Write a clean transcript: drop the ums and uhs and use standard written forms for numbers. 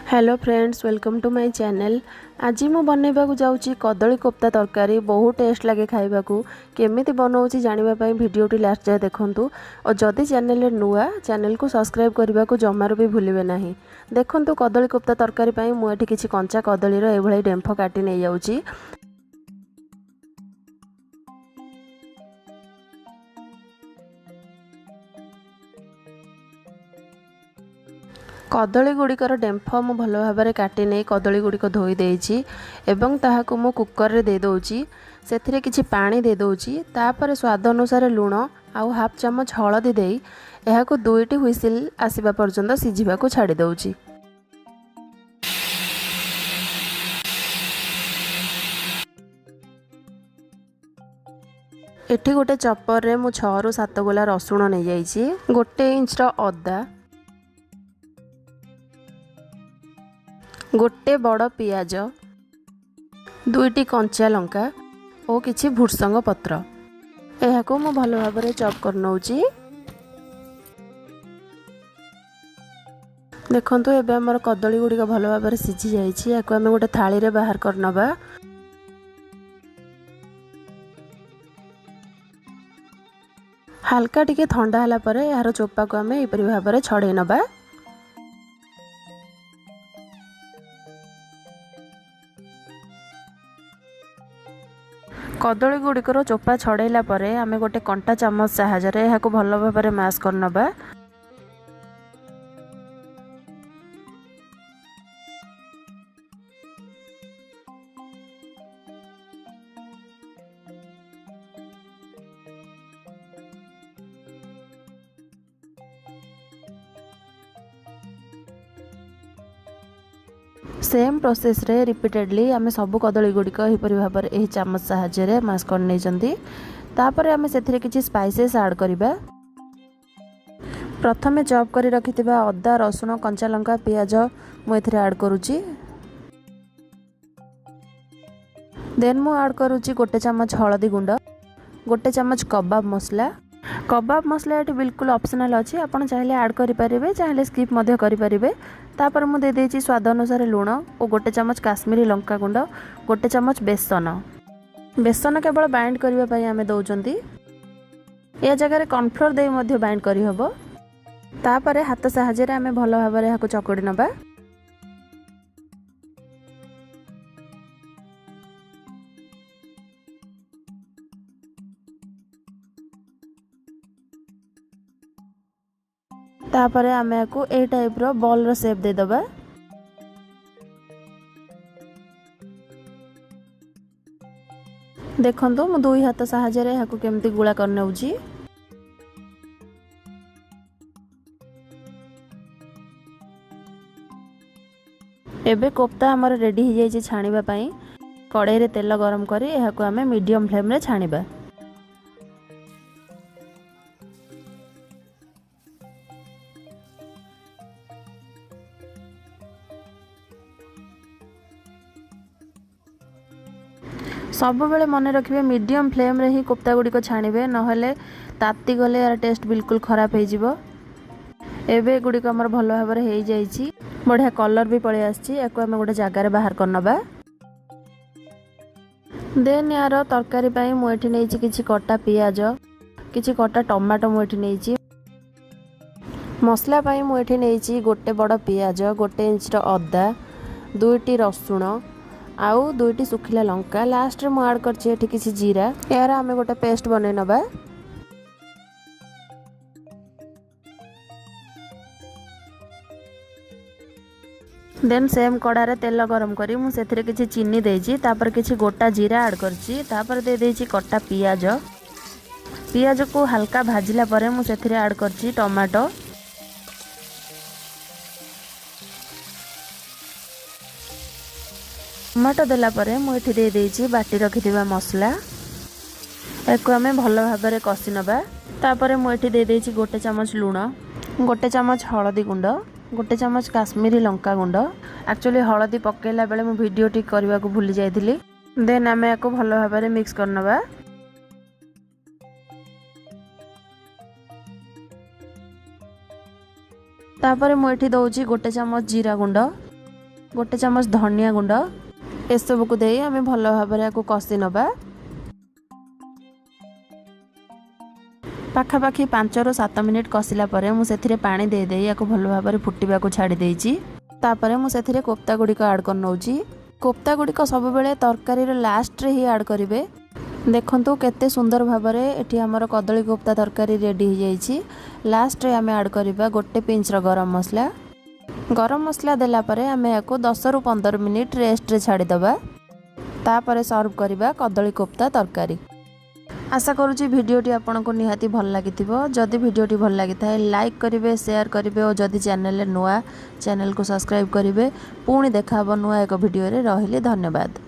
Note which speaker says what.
Speaker 1: Hello friends, welcome to my channel. आज मु बनैबा जाऊँगी कदली कोफ्ता तरकारी। बहुत टेस्ट लगे खाइबाकू। केमिति बनाऊँगी जानिबा पई वीडियोटी लास्ट जाए देखंतु और जदि चैनल नुआ चैनल को सब्सक्राइब करने को जमारू भी भूलिबे नहीं। देखंतु कदली कोफ्ता तरकारी पई मु एठी किछि कंचा कदली रो एभଳି डेंफ काटी नै जाउची। कदली गुड़िकर डेंफ मु भल भाव काटी नहीं कदली गुड़िक धोई देइछि एवं ताहाकु मु कुकर रे दे दोउछि। सेथिरे किछि पानी दे दोउछि। तापर स्वाद अनुसार लूण आउ हाफ चम्मच हळदी देई एहाकु 2टी हुइसिल आसीबा पर्यंत सिझिबाकू छाड़ी दोउछि। एठी गोटे चपर रे मु 6 रु 7 गोला रसुण नै जाइछि, 1 इंच रो अदा, गोटे बड़ पियाज, 2टी कंचा लंका और किछि भुर्संग पत्र। एहाको मु भलो भाबरे चॉप कर नउची। देखंतु एबे हमर कदली गुडी को भलो भाबरे सिझी जाइछि। याको हम गोटे थाली रे बाहर कर नबा। हल्का टिके ठंडा हला परे यार चोपा को हम एपरि भाबरे छडे नबा। कदली गुड़िकर चोपा छड़ेला परे आमे गोटे कंटा चामच साहाय्य एहाको भल भाबरे मैश कर नबा। सेम प्रोसेस रे रिपीटेडली आमे सब कदली गुड़िक एपरि भाबरे एही चामच साहाय्य रे मैश कर नै जंती। तापर आमे सेथिरे किछि स्पाइसेस ऐड करिबा। प्रथमे चॉप करी रखिथिबा अदा, रसुण, कंचा लंका, पियाज मु एथिरे ऐड करूची। देन मु ऐड करूची 1 चम्मच हळदी गुंड, 1 चम्मच कबाब मसला। कबाब मसला ये बिल्कुल ऑप्शनल अच्छी, आपन चाहे ऐड करि परिबे चाहे स्किप मध्य करि परिबे। तापर मु दे देछि स्वाद अनुसार लूण और 1 चम्मच काश्मीरी लंका गुंड, 1 चम्मच बेसन। बेसन केवल बाइंड करबा पई आमे दउचंती। ए जगह रे कॉर्नफ्लोर दे मध्य बाइंड करि हबो। तापर हाथ साहाय्य रे आमे भलो भाबरे हाको चकड़ी नबा। तापर आमे को ए टाइप रो बॉल रो शेप दे दबा। देखंतु मु दुई हाथ साहाय्य रे हाको केमती गुळा कर नउची। एबे कोफ्ता हमर रेडी हो जाई छै छाणीबा पई। कढ़ाई रे तेल गरम करी एहाको आमे मीडियम फ्लेम रे छाणीबा। सब बेले मन रखिए मीडियम फ्लेम रे ही कोफ्ता गुडी को छाणीबे, नहले ताती गले यार टेस्ट बिल्कुल खराब हो जिवो। एबे गुडी को हमर भलो भाबरे हे जाईची, बढ़िया कलर भी पळे आछी। एको हम गोटे जगह रे बाहर करनबा। देन यार तरकारी पई मु एठी नेची किछि कटा पियाज, किछि कटा टमाटो मु एठी नेची। मसला पई मु एठी नेची गोटे बड़ पियाज, 1 इंच रो अदा, 2टी रसुण आउ 2टी सुखिला लंका। लास्ट रे मु ऐड करछि एठी किछि जीरा। यार हमें गोटे पेस्ट बनै नबा। देन सेम कड़ा रे तेल गरम करी मु सेथिरे किछि चीनी देछि। तापर किछि गोटा जीरा ऐड करछि। तापर दे देछि कटा पियाज। पियाज को हल्का भाजिला परे मु सेथिरे ऐड करछि टमाटो। टमाटो देला परे मु एठी दे देछि बाटी रखिथिबा मसला। एको हमें भलो भाबरे कसी नबा। तापर मु एठी दे देछि 1 चम्मच लूण, 1 चम्मच हळदी गुंड, 1 चम्मच काश्मीरी लंका गुंड। एक्चुअली हळदी पकेला बेले मु वीडियो टी करबा को भूली जाइथिली। देन हमें एको भलो भाबरे मिक्स करनबा। तापर मु एठी दउछि 1 चम्मच जीरा गुंड, गोटे चामच धनिया गुंड एसबू को दे आम भल भाव में कषि नवा। पाखापाखि 5 ରୁ 7 मिनिट कषिला मुझे पानी दे या भल भाव में फुटा छाड़ी तापर मुझे कोफ्ता गुड़िक आड कर नौची। कोफ्ता गुड़िक सब बेले तरकारी लास्ट रे ही आड करेंगे। देखंतु केते सुंदर भाव में एठी हमर कदली कोफ्ता तरकारी रेडी हो जाइए। लास्ट रे आम आड करवा गोटे पिंच गरम मसला। गरम मसला देला परे आम या 10 ରୁ 15 मिनिट रेस्ट रे छाड़ीदबा। तापर सर्व करवा कदली कोफ्ता तरकारी। आशा करुँची भिडियोटी आपको निहाती भल लगी। जदि भिडियोटी भल लगी था लाइक करेंगे, शेयर करेंगे और जदि चैनल नुआ चैनल को सब्सक्राइब करेंगे। पुणी देखा नुआ एक भिडियो रे। रहिले धन्यवाद।